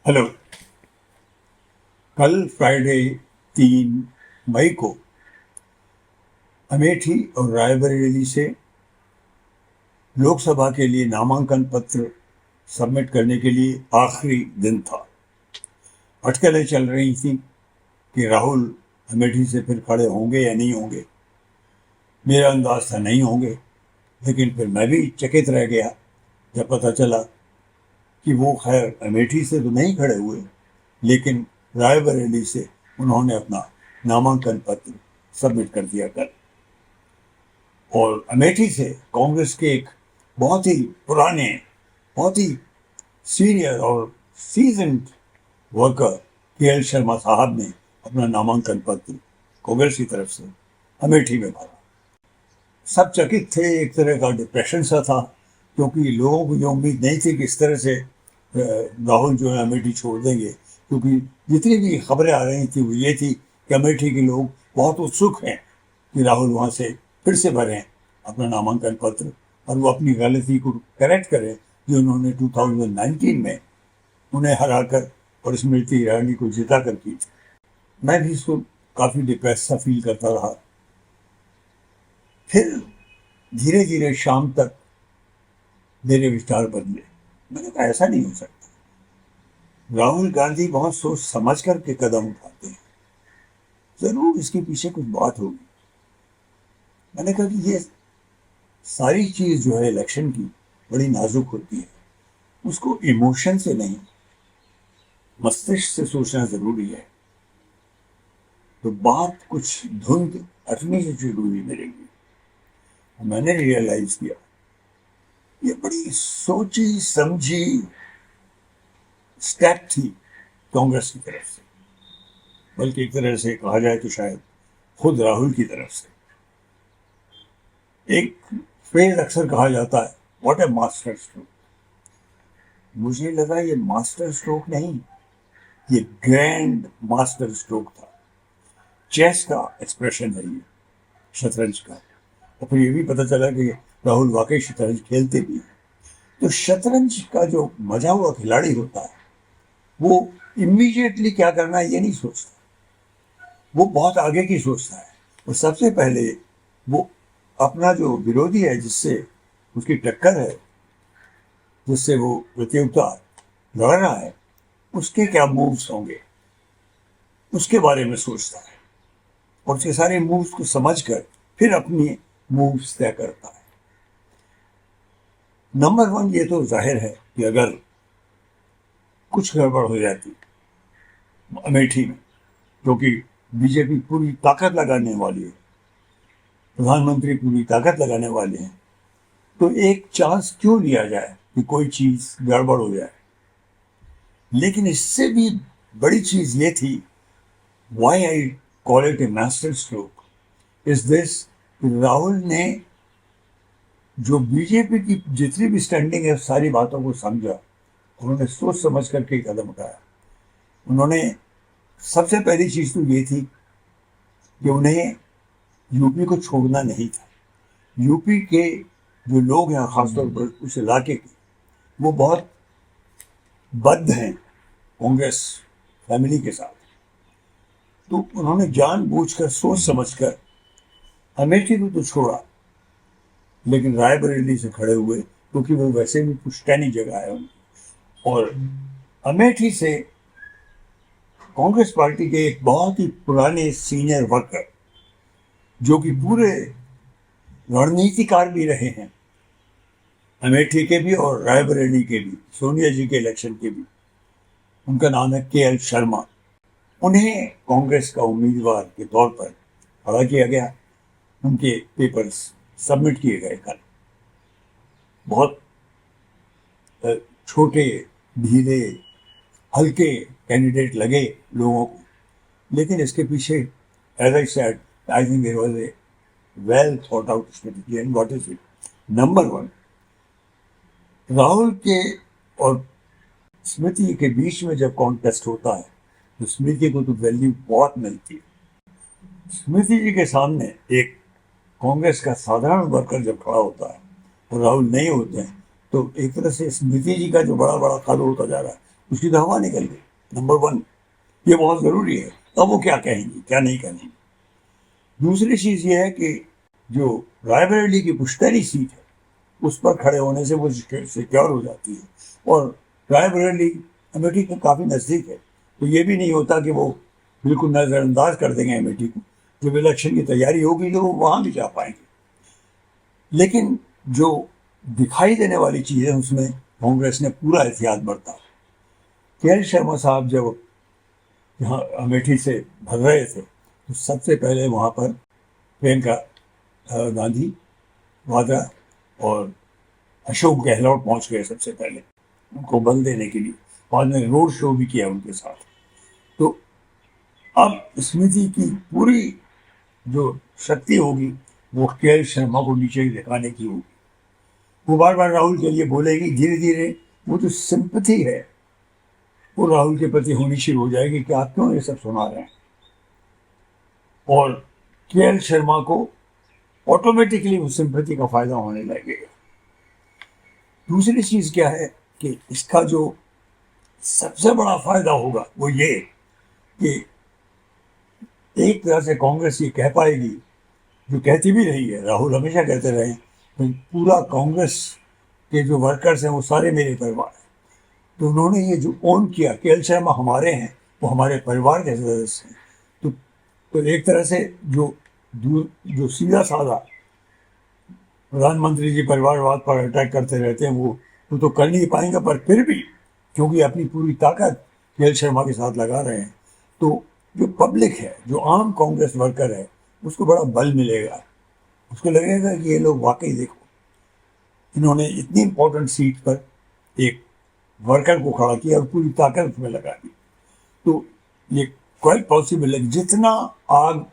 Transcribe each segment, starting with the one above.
Hello. कल Friday 3 मई को अमेठी और रायबरेली से लोकसभा के लिए नामांकन पत्र सबमिट करने के लिए आखिरी दिन था। अटकलें चल रही थी कि राहुल अमेठी से फिर खड़े होंगे या नहीं होंगे। मेरा अंदाज था नहीं होंगे, लेकिन फिर मैं भी चकित रह गया जब पता चला कि वो खैर अमेठी से तो नहीं खड़े हुए, लेकिन रायबरेली से उन्होंने अपना नामांकन पत्र सबमिट कर दिया कल। और अमेठी से कांग्रेस के एक बहुत ही पुराने, बहुत ही सीनियर और सीजन्ड वर्कर के.एल. शर्मा साहब ने अपना नामांकन पत्र कांग्रेस की तरफ से अमेठी में भरा। सब चकित थे, एक तरह का डिप्रेशन सा था, क्योंकि लोगों को ये उम्मीद नहीं थी कि इस तरह से राहुल जो है अमेठी छोड़ देंगे, क्योंकि जितनी भी खबरें आ रही थी वो ये थी कि अमेठी के लोग बहुत उत्सुक हैं कि राहुल वहाँ से फिर से भरें अपना नामांकन पत्र और वो अपनी गलती को करेक्ट करें जो उन्होंने 2019 में उन्हें हराकर और स्मृति ईरानी को जिता कर की थी। मैं भी इसको काफ़ी डिप्रेस सा फील करता रहा। फिर धीरे धीरे शाम तक मेरे विचार बदले। मैंने कहा ऐसा नहीं हो सकता। राहुल गांधी बहुत सोच समझ कर के कदम उठाते हैं, जरूर इसके पीछे कुछ बात होगी। मैंने कहा कि ये सारी चीज जो है इलेक्शन की बड़ी नाजुक होती है, उसको इमोशन से नहीं मस्तिष्क से सोचना जरूरी है। तो बात कुछ धुंध अटने से शुरू हुई मेरे लिए। मैंने रियलाइज किया ये बड़ी सोची समझी स्टेप थी कांग्रेस की तरफ से, बल्कि एक तरह से कहा जाए तो शायद खुद राहुल की तरफ से। एक फ्रेज अक्सर कहा जाता है, व्हाट ए मास्टर स्ट्रोक। मुझे लगा ये मास्टर स्ट्रोक नहीं, ये ग्रैंड मास्टर स्ट्रोक था। चेस का एक्सप्रेशन है ये, शतरंज का। और फिर ये भी पता चला कि राहुल वाकई शतरंज खेलते भी हैं। तो शतरंज का जो मजा हुआ खिलाड़ी होता है वो इमीडिएटली क्या करना है ये नहीं सोचता, वो बहुत आगे की सोचता है। और सबसे पहले वो अपना जो विरोधी है, जिससे उसकी टक्कर है, जिससे वो प्रतियोगिता लड़ रहा है, उसके क्या मूव्स होंगे उसके बारे में सोचता है और उसके सारे मूव्स को समझकर फिर अपनी मूव्स तय करता है। नंबर 1 ये तो जाहिर है कि अगर कुछ गड़बड़ हो जाती अमेठी में, क्योंकि बीजेपी पूरी ताकत लगाने वाली है, प्रधानमंत्री पूरी ताकत लगाने वाले हैं, तो एक चांस क्यों लिया जाए कि कोई चीज गड़बड़ हो जाए। लेकिन इससे भी बड़ी चीज ये थी, why I call it A master stroke, is this, Rahul ने जो बीजेपी की जितनी भी स्टैंडिंग है सारी बातों को समझा, उन्होंने सोच समझ करके कदम उठाया। उन्होंने सबसे पहली चीज तो ये थी कि उन्हें यूपी को छोड़ना नहीं था। यूपी के जो लोग हैं, खासतौर पर उस इलाके के, वो बहुत बद्ध हैं कांग्रेस फैमिली के साथ। तो उन्होंने जानबूझकर सोच समझकर अमेठी को तो छोड़ा, लेकिन रायबरेली से खड़े हुए, क्योंकि वो वैसे भी पुश्तैनी जगह है उनकी। और अमेठी से कांग्रेस पार्टी के एक बहुत ही पुराने सीनियर वर्कर, जो कि पूरे रणनीतिकार भी रहे हैं, अमेठी के भी और रायबरेली के भी, सोनिया जी के इलेक्शन के भी, उनका नाम है के.एल. शर्मा। उन्हें कांग्रेस का उम्मीदवार के तौर पर खड़ा किया गया। उनके पेपर्स सबमिट किए गए कल। बहुत छोटे, धीरे, हल्के कैंडिडेट लगे लोगों को, लेकिन इसके पीछे, as I said, I think there was a well thought out strategy. And what is it? Number 1, Rahul के और स्मृति के बीच में जब कॉन्टेस्ट होता है तो स्मृति को तो वैल्यू बहुत मिलती है। स्मृति जी के सामने एक कांग्रेस का साधारण वर्कर जब खड़ा होता है और राहुल नहीं होते हैं, तो एक तरह से स्मृति जी का जो बड़ा बड़ा कद होता जा रहा है उसकी तो हवा निकल गई। नंबर वन, ये बहुत ज़रूरी है। अब वो क्या कहेंगी, क्या नहीं कहेंगी। दूसरी चीज़ ये है कि जो रायबरेली की पुश्तैनी सीट है, उस पर खड़े होने से वो सिक्योर हो जाती है, और रायबरेली अमेठी के काफ़ी नज़दीक है, तो ये भी नहीं होता कि वो बिल्कुल नज़रअंदाज कर देंगे अमेठी को। जब इलेक्शन की तैयारी होगी तो वो वहाँ भी जा पाएंगे। लेकिन जो दिखाई देने वाली चीज़ है, उसमें कांग्रेस ने पूरा एहतियात बरता। के शर्मा साहब जब यहाँ अमेठी से भर रहे थे, तो सबसे पहले वहाँ पर प्रियंका गांधी वाड्रा और अशोक गहलोत पहुंच गए सबसे पहले उनको बल देने के लिए। बाद में रोड शो भी किया उनके साथ। तो अब स्मृति की पूरी जो शक्ति होगी वो के शर्मा को नीचे दिखाने की होगी। वो बार बार राहुल के लिए बोलेगी, धीरे धीरे वो जो सिंपैथी है वो राहुल के प्रति होनी शुरू हो जाएगी कि आप क्यों ये सब सुना रहे हैं, और के शर्मा को ऑटोमेटिकली उस सिंपैथी का फायदा होने लगेगा। दूसरी चीज क्या है कि इसका जो सबसे बड़ा फायदा होगा वो ये कि एक तरह से कांग्रेस ये कह पाएगी, जो कहती भी रही है, राहुल हमेशा कहते रहे कि पूरा कांग्रेस के जो वर्कर्स हैं वो सारे मेरे परिवार हैं। तो उन्होंने ये जो ओन किया के शर्मा हमारे हैं, वो हमारे परिवार के सदस्य हैं। तो एक तरह से जो सीधा साधा प्रधानमंत्री जी परिवारवाद पर अटैक करते रहते हैं, वो तो कर नहीं पाएंगे, पर फिर भी क्योंकि अपनी पूरी ताकत के शर्मा के साथ लगा रहे हैं, तो जो पब्लिक है, जो आम कांग्रेस वर्कर है, उसको बड़ा बल मिलेगा। उसको लगेगा कि ये लोग वाकई, देखो इन्होंने इतनी इंपॉर्टेंट सीट पर एक वर्कर को खड़ा किया और पूरी ताकत उसमें लगा दी। तो ये क्वाइट पॉसिबल है, जितना आग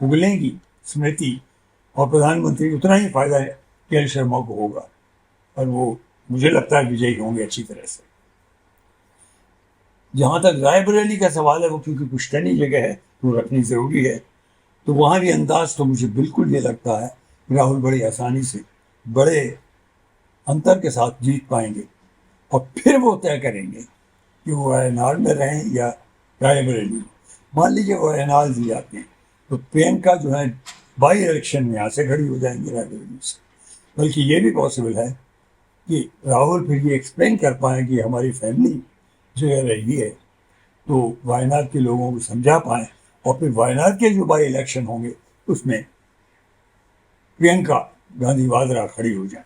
उगलेंगी स्मृति और प्रधानमंत्री, उतना ही फायदा के शर्मा को होगा, और वो मुझे लगता है विजयी होंगे अच्छी तरह से। जहां तक रायबरेली का सवाल है, वो क्योंकि पुश्तैनी जगह है तो रखनी जरूरी है, तो वहां भी अंदाज तो मुझे बिल्कुल ये लगता है राहुल बड़ी आसानी से बड़े अंतर के साथ जीत पाएंगे, और फिर वो तय करेंगे कि वो वायनाड में रहें या रायबरेली। मान लीजिए वो वायनाड दी जाते हैं तो प्रियंका जो है बाई इलेक्शन में यहाँ से खड़ी हो जाएंगी रायबरेली से। बल्कि ये भी पॉसिबल है कि राहुल फिर ये एक्सप्लेन कर पाए कि हमारी फैमिली जो है रही है, तो वायनाड के लोगों को समझा पाए, और फिर वायनाड के जो बाई इलेक्शन होंगे उसमें प्रियंका गांधी वाड्रा खड़ी हो जाए।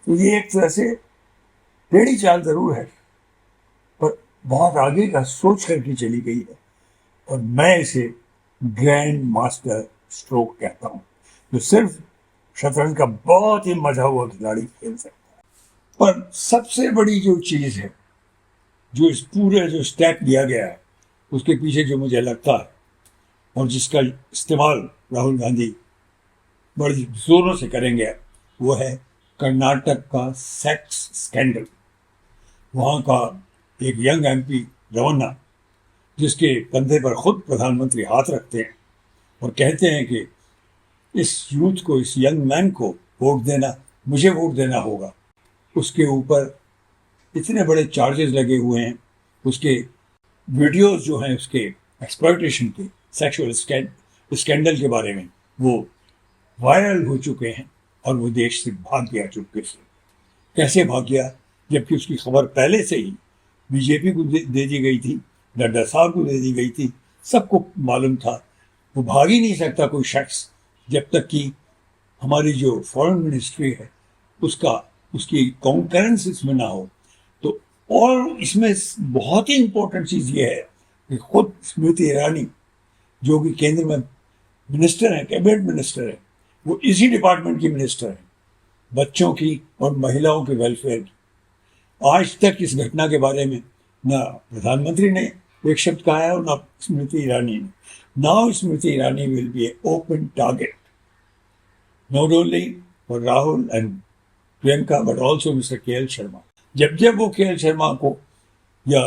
तो ये एक तरह से टेढ़ी चाल जरूर है, पर बहुत आगे का सोच करके चली गई है, और मैं इसे ग्रैंड मास्टर स्ट्रोक कहता हूँ, जो सिर्फ शतरंज का बहुत ही मजा हुआ खिलाड़ी खेल सकता है। पर सबसे बड़ी जो चीज है, जो इस पूरे जो स्टेप लिया गया है, उसके पीछे जो मुझे लगता है और जिसका इस्तेमाल राहुल गांधी बड़ी जोरों से करेंगे, वो है कर्नाटक का सेक्स स्कैंडल। वहाँ का एक यंग एमपी रमन्ना, जिसके कंधे पर खुद प्रधानमंत्री हाथ रखते हैं और कहते हैं कि इस यूथ को, इस यंग मैन को वोट देना, मुझे वोट देना होगा। उसके ऊपर इतने बड़े चार्जेस लगे हुए हैं, उसके वीडियोस जो हैं उसके एक्सप्लॉयटेशन के, सेक्सुअल स्कैंडल के बारे में, वो वायरल हो चुके हैं, और वो देश से भाग गया चुपके से। कैसे भाग गया, जबकि उसकी खबर पहले से ही बीजेपी को दे दी गई थी, नड्डा साहब को दे दी गई थी, सबको मालूम था। वो भाग ही नहीं सकता कोई शख्स जब तक कि हमारी जो फॉरेन मिनिस्ट्री है उसकी कॉन्करेंस इसमें ना हो। तो और इसमें बहुत ही इंपॉर्टेंट चीज़ ये है कि खुद स्मृति ईरानी, जो कि केंद्र में मिनिस्टर है, कैबिनेट मिनिस्टर है, वो इसी डिपार्टमेंट की मिनिस्टर है, बच्चों की और महिलाओं के वेलफेयर की। आज तक इस घटना के बारे में ना प्रधानमंत्री ने एक शब्द कहा है और ना स्मृति ईरानी ने। Now Smriti Irani will be A open target, not only for Rahul and Priyanka but also mister के शर्मा। जब वो के शर्मा को या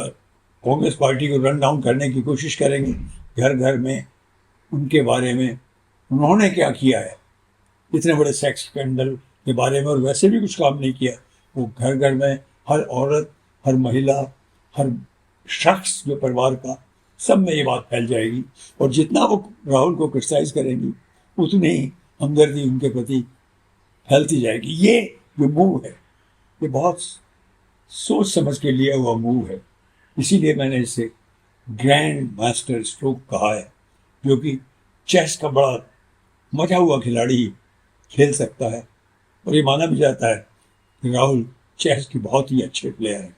कांग्रेस पार्टी को रन डाउन करने की कोशिश करेंगे, घर घर में उनके बारे में उन्होंने क्या किया है, इतने बड़े सेक्स स्कैंडल के बारे में, और वैसे भी कुछ काम नहीं किया, वो घर घर में हर औरत, हर महिला, हर शख्स जो परिवार का, सब में ये बात फैल जाएगी। और जितना वो राहुल को क्रिटिसाइज करेंगी उतनी ही हमदर्दी उनके प्रति फैलती जाएगी। ये जो मूव है ये बहुत सोच समझ के लिया हुआ मूव है, इसीलिए मैंने इसे ग्रैंड मास्टर स्ट्रोक कहा है, जो कि चेस का बड़ा मजा हुआ खिलाड़ी खेल सकता है। और ये माना भी जाता है कि राहुल चेस के बहुत ही अच्छे प्लेयर हैं।